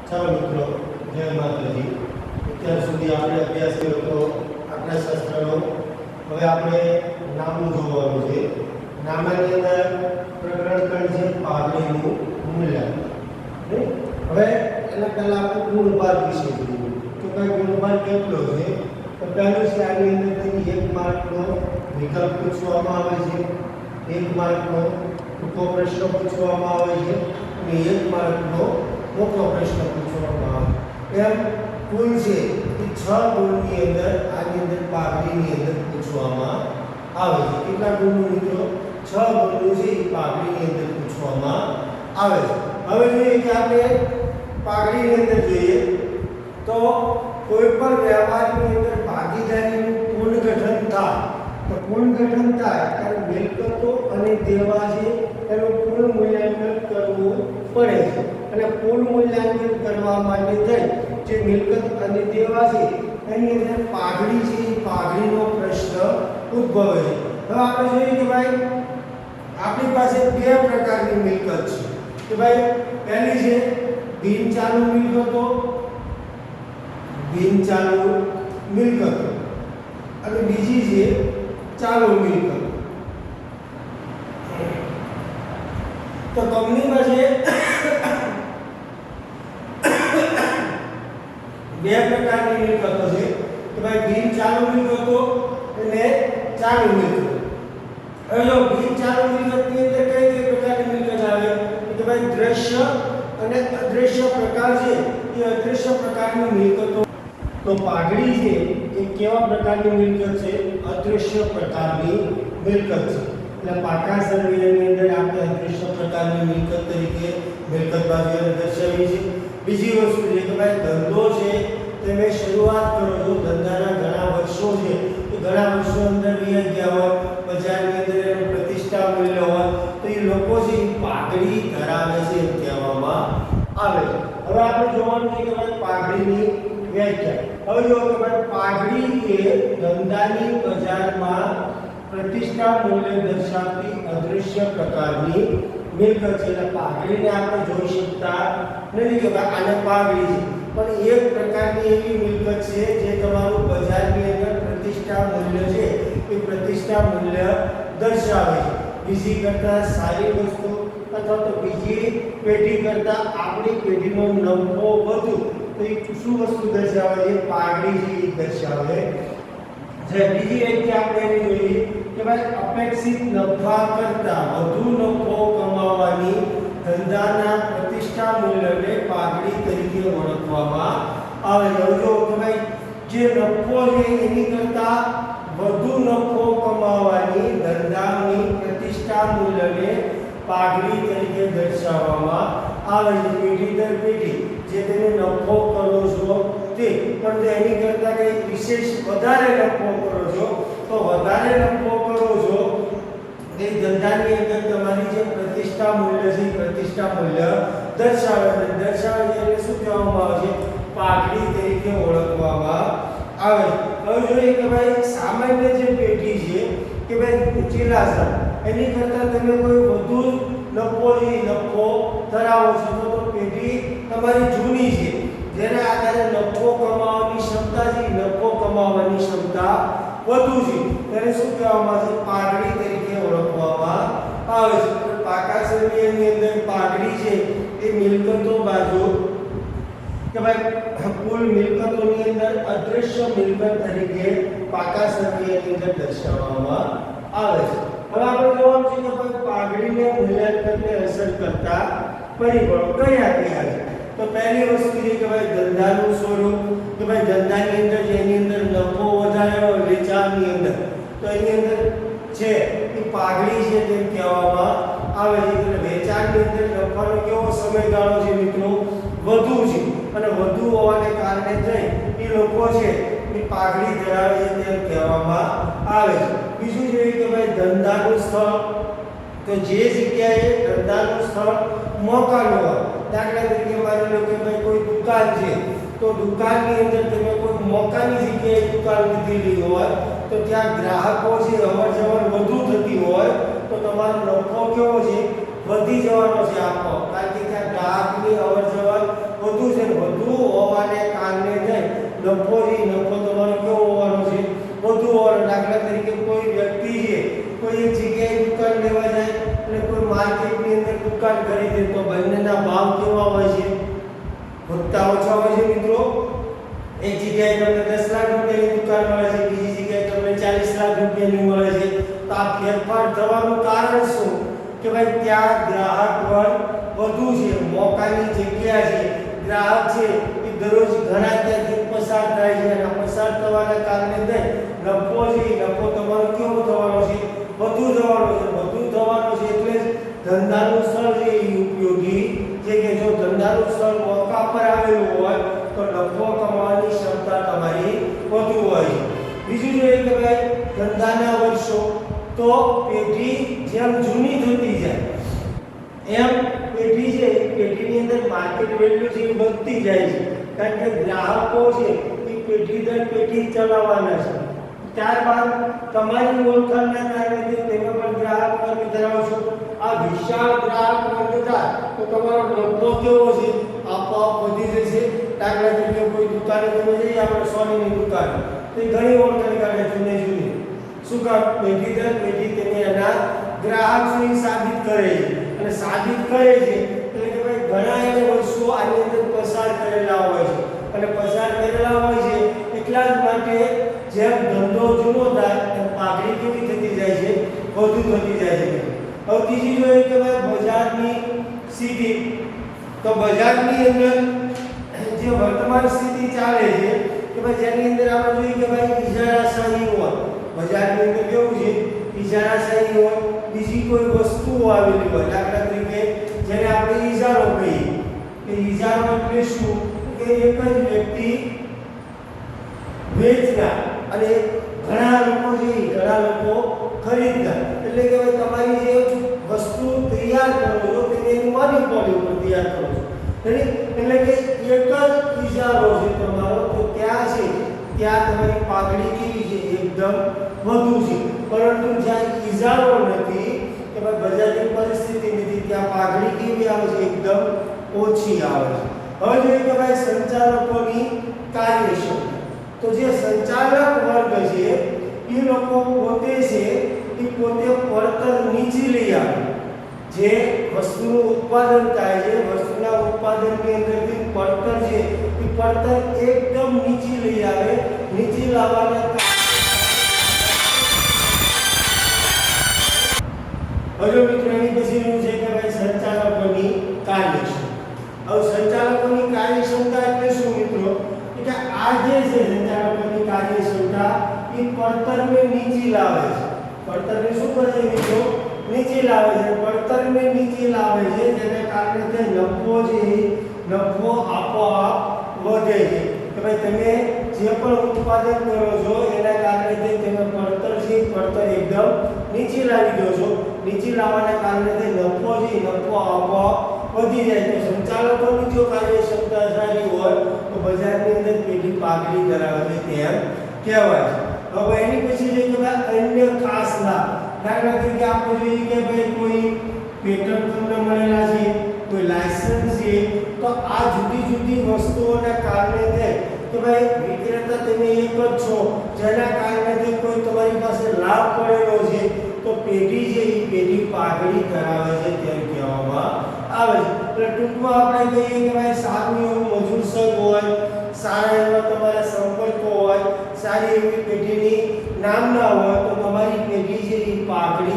ચાલો મિત્રો, જય માતાજી. અત્યાર સુધી આપણે અભ્યાસ કર્યો તો આંકડાશાસ્ત્રનો. હવે આપણે નામું જોવાનું છે. નામાની અંદર પ્રકરણ કણ છે પાઘડીનું મૂલ્યાંકન. હવે એના પહેલા આપણે ગુણભાર વિશે જોઈએ કે ભાઈ ગુણભાર કેટલો છે. તો પહેલું છે આની અંદરથી 1 માર્કનો વિકલ્પ પૂછવામાં આવે છે, 1 માર્કનો ટૂંકો પ્રશ્ન પૂછવામાં આવે છે અને 1 માર્કનો મોટો પ્રશ્ન પૂછવામાં આવે. એમ કુલ છે એ 6 ગુણની અંદર આની અંદર પાઘડીની અંદર પૂછવામાં આવે છે. કેટલા ગુણનું મિત્રો? 6 ગુણનું છે એ પાઘડીની અંદર પૂછવામાં આવે છે. હવે જોઈએ કે આપણે પાઘડીની અંદર જોઈએ તો કોઈ પણ વ્યવહારની અંદર ભાગીદારીનું પુનર્ગઠન થાય તો પુનર્ગઠન થાય ત્યારે મિલકતો અને દેવા છે એનું પૂર્ણ મૂલ્યાંકન કરવું પડે છે. અને પૂર્ણ મૂલ્યાંકન કરવા માટે થઈ જે મિલકત અને દેવા છે એની અંદર પાઘડી છે એ પાઘડીનો પ્રશ્ન ઉદ્ભવે છે. હવે આપણે જોઈએ કે ભાઈ આપણી પાસે બે પ્રકારની મિલકત છે કે ભાઈ પહેલી છે બિનચાલુ મિલકતો, બિનચાલુ મિલકતો અને બીજી છે ચાલુ મિલકતો. તો કંપની પાસે બે પ્રકારની મિલકતો છે કે ભાઈ બિનચાલુ મિલકતો અને ચાલુ મિલકતો. હવે જો બિનચાલુ મિલકતની અંદર કઈ કઈ પ્રકારની મિલકત આવે કે ભાઈ દ્રશ્ય અને અદ્રશ્ય પ્રકાર છે એ અદ્રશ્ય પ્રકારની મિલકતો. તો પાઘડી છે એ કેવા પ્રકારની મિલકત છે? અદ્રશ્ય પ્રકારની મિલકત છે. એટલે પાકા સર્વેની અંદર આપણે અદ્રશ્ય પ્રકારની મિલકત તરીકે મિલકત બાજુને દર્શાવી છે. બીજી વસ્તુ છે કે ભાઈ ધંધો છે તમે શરૂઆત કરો છો, ધંધાના ઘણા વર્ષો છે એ ઘણા વર્ષો અંદર વ્યાજ ગયા હોય, બજારની અંદર એનું પ્રતિષ્ઠા મૂલ્ય હોય તો એ લોકો છે એ પાઘડી ધરાવે છે એમ કહેવામાં આવે છે. હવે આપણે જોવાનું છે કે ભાઈ પાઘડીની વ્યાખ્યા. હવે જો કે ભાઈ પાઘડી એ ધંધાની બજારમાં પ્રતિષ્ઠા મૂલ્ય દર્શાવતી અદૃશ્ય પ્રકારની મિલકત છે. એટલે પાઘડીને આપણે જોઈ શકતા નથી કે ભાઈ આને પાઘડી છે, પણ એક પ્રકારની એવી મિલકત છે જે તમારું બજારની અંદર પ્રતિષ્ઠા મૂલ્ય છે એ પ્રતિષ્ઠા મૂલ્ય દર્શાવે છે. બીજી કરતાં સારી વસ્તુ અથવા તો બીજી પેઢી કરતાં આપણી પેઢીનો નફો વધુ તો એ શું વસ્તુ દર્શાવે છે? પાઘડી છે એ દર્શાવે છે. બીજી રીતે આપણે એની જોઈએ કે ભાઈ અપેક્ષિત નફા કરતાં વધુ નફો કમાવાની ધંધાના પ્રતિષ્ઠા મૂલ્યને પાઘડી તરીકે ઓળખવામાં આવે છે. જો કે ભાઈ જે નફો છે એની કરતાં વધુ નફો કમાવાની ધંધાની પ્રતિષ્ઠા મૂલ્યને પાઘડી તરીકે દર્શાવવામાં આવે છે. પેઢી દર પેઢી જે તમે નફો કરો છો તે પણ એની કરતાં કંઈ વિશેષ વધારે નફો કરો છો તો વધારે નફો કરો છો એ ધંધાની અંદર તમારી જે પ્રતિષ્ઠા મૂલ્ય છે પ્રતિષ્ઠા મૂલ્ય દર્શાવે છે. એટલે શું કહેવામાં આવે છે? પાઘડી તરીકે ઓળખવામાં આવે છે. હવે જોઈએ કે ભાઈ સામાન્ય જે પેઢી છે કે ભાઈ ચીલાસર એની કરતાં તમે કોઈ વધુ નફો ધરાવો છો તો પેઢી તમારી જૂની છે જેના આધારે નફો કમાવાની ક્ષમતા છે, નફો કમાવાની ક્ષમતા વધુ છે તેને શું કહેવામાં આવે છે? પાઘડી તરીકે ઓળખવામાં આવે છે. પાકા સર્વેની અંદર પાઘડી છે એ મિલકતો બાજુ કે ભાઈ કુલ મિલકતોની અંદર અદૃશ્ય મિલકત તરીકે પાકા સર્વેની અંદર દર્શાવવામાં આવે છે. હવે આપણે જોવાનું છે કે ભાઈ પાઘડીને મૂલ્યાંકનને અસર કરતા પરિબળો કયા કયા છે. તો પહેલી વસ્તુ છે કે ભાઈ ધંધાનું સ્વરૂપ કે ભાઈ ધંધાની અંદર જેની અંદર નફો વધારે હોય વેચાણની અંદર તો એની અંદર છે એ પાઘડી છે તેમ કહેવામાં આવે છે. એટલે વેચાણની અંદર નફાનો કેવો સમયગાળો છે મિત્રો? વધુ છે અને વધુ હોવાને કારણે થઈ એ લોકો છે એ પાઘડી ધરાવે છે તેમ કહેવામાં આવે છે. બીજું જોઈએ કે ભાઈ ધંધાનું સ્થળ તો જે જગ્યાએ ધંધાનું સ્થળ મોકાનું હોય, દાખલા તરીકે માની લો કે ભાઈ કોઈ દુકાન છે તો દુકાનની અંદર તમે કોઈ મોકાની જગ્યાએ દુકાન લીધેલી હોય તો ત્યાં ગ્રાહકો છે અવર જવર વધુ થતી હોય તો તમારો નફો કેવો છે? વધી જવાનો છે આપો, કારણ કે ત્યાં ગ્રાહકની અવર જવર વધુ છે, ખરીદે તો બંનેના ભાવ કેવા હોય છે? વધતા ઓછા હોય છે મિત્રો. એક જગ્યાએ તમને 10 લાખ રૂપિયાની દુકાન મળે છે, બીજી જગ્યાએ તમને 40 લાખ રૂપિયાની મળે છે. તો આ ફેરફાર થવાનું કારણ શું? કે ભાઈ ત્યાં ગ્રાહક વર્ગ વધુ છે, મોકાની જગ્યા છે, ગ્રાહક છે એ દરરોજ ઘણા ત્યાંથી પસાર થાય છે અને પસાર થવાના કારણે નફો છે, નફો તમારો કેવો થવાનો છે? વધુ થવાનો છે. વધુ થવાનો છે એટલે ધંધાનું સ્થળ છે એ ઉપયોગી છે કે જો ધંધાનું સ્થળ મોકા પર આવેલું હોય તો નફો કમાવાની ક્ષમતા તમારી વધુ હોય છે. બીજું જોઈએ કે ભાઈ ધંધાના વર્ષો તો પેઢી જેમ જૂની થતી જાય એમ પેઢી છે પેઢીની અંદર માર્કેટ વેલ્યુ છે એ વધતી જાય છે, કારણ કે ગ્રાહકો છે એ પેઢી દર પેઢી ચલાવવાના છે. ત્યારબાદ તમારી ઓળખાણના કારણે તેમાં પણ ગ્રાહક વર્ગ ધરાવશો. આ વિશાળ ગ્રાહક વર્ગ થાય તો તમારો નફો કેવો છે? આપોઆપ વધી જશે. દાખલા તરીકે કોઈ દુકાને તમે જઈએ, આપણે સોનીની દુકાન, તો એ ઘણી ઓળખાણ કાઢે જૂની. શું કામ? પેઢી દર પેઢી તેને એના ગ્રાહક સુધી સાબિત કરે છે અને સાબિત કરે છે એટલે કે ભાઈ ઘણા એને વર્ષો આની અંદર પસાર કરેલા હોય છે અને પસાર કરેલા હોય છે એટલા જ માટે જેમ ધંધો જૂનો થાય એમ પાઘડી કેવી થતી જાય છે? વધુ થતી જાય છે. હવે ત્રીજી જોઈએ કે ભાઈ બજારની સ્થિતિ. તો બજારની અંદર જે વર્તમાન સ્થિતિ ચાલે છે કે ભાઈ જેની અંદર આપણે જોઈએ કે ભાઈ ઇજારાશાહી હોય, બજારની અંદર કેવું છે? ઇજારાશાહી હોય. બીજી કોઈ વસ્તુઓ આવેલી હોય, દાખલા તરીકે જેને આપણે ઇજારો કહીએ. કે ઇજારો એટલે શું? કે એક જ વ્યક્તિ વેચનાર અને ઘણા લોકો ખરીદનાર. એટલે કે ભાઈ તમારી જે વસ્તુ તૈયાર કરો છો તેને એની મોનોપોલી ઉપર તૈયાર કરો છો. એટલે કે એક જ ઇજારો છે તમારો, તો ત્યાં છે ત્યાં તમારી પાઘડી કેવી છે? એકદમ વધુ છે. પરંતુ જ્યાં ઇજારો નથી કે ભાઈ બજારની પરિસ્થિતિ નથી, ત્યાં પાઘડી કેવી આવે છે? એકદમ ઓછી આવે છે. હવે જોઈએ કે ભાઈ સંચાલકોની કાર્યક્ષમતા. તો જે સંચાલક વર્ગ છે એ લોકો પોતે છે એ પોતે પડતર નીચી લઈ આવે. જે વસ્તુનું ઉત્પાદન થાય છે, વસ્તુના ઉત્પાદનની અંદરથી પડતર છે એ પડતર એકદમ નીચી લઈ આવે. નીચી લાવવાના હજુ મિત્રો એની પછીનું છે કે ભાઈ સંચાલકોની કાર્યક્ષમતા. હવે સંચાલકોની કાર્યક્ષમતા એટલે શું મિત્રો? કે આ જે છે સંચાલકોની કાર્યક્ષમતા એ પડતરને નીચી લાવે છે. પડતરને શું કરે છે મિત્રો? નીચે લાવે છે. પડતરને નીચે લાવે છે જેને કારણે તે નફો આપોઆપ વધે છે. કે ભાઈ તમે જે પણ ઉત્પાદન કરો છો એના કારણે તમે પડતર એકદમ નીચે લાવી દો છો. નીચે લાવવાના કારણે તે નફો આપોઆપ વધી જાય. તો સંચાલકોની જો કાર્યક્ષમતા સારી હોય તો બજારની અંદર પેઢી પાઘડી ધરાવે છે તેમ કહેવાય છે. હવે એની પછી જોઈએ કે ભાઈ અન્ય ખાસ લાભ. દાખલા તરીકે આપણે જોઈએ કે ભાઈ કોઈ પેટન્ટ તમને મળેલા છે, કોઈ લાયસન્સ છે, તો આ જુદી વસ્તુઓના કારણે કે ભાઈ વિક્રેતા તમે એક જ છો, જેના કારણે કોઈ તમારી પાસે લાભ પડેલો છે તો પેઢી છે એ પેઢી પાઘડી ધરાવે છે તેમ કહેવામાં આવે છે. એટલે ટૂંકમાં આપણે કહીએ કે ભાઈ સારું એવું મજૂર સંઘ હોય, સારા એવા તમારા સંપર્કો હોય, સારી એવી પેઢીની નામના હોય તો તમારી પેઢી છે એ પાઘડી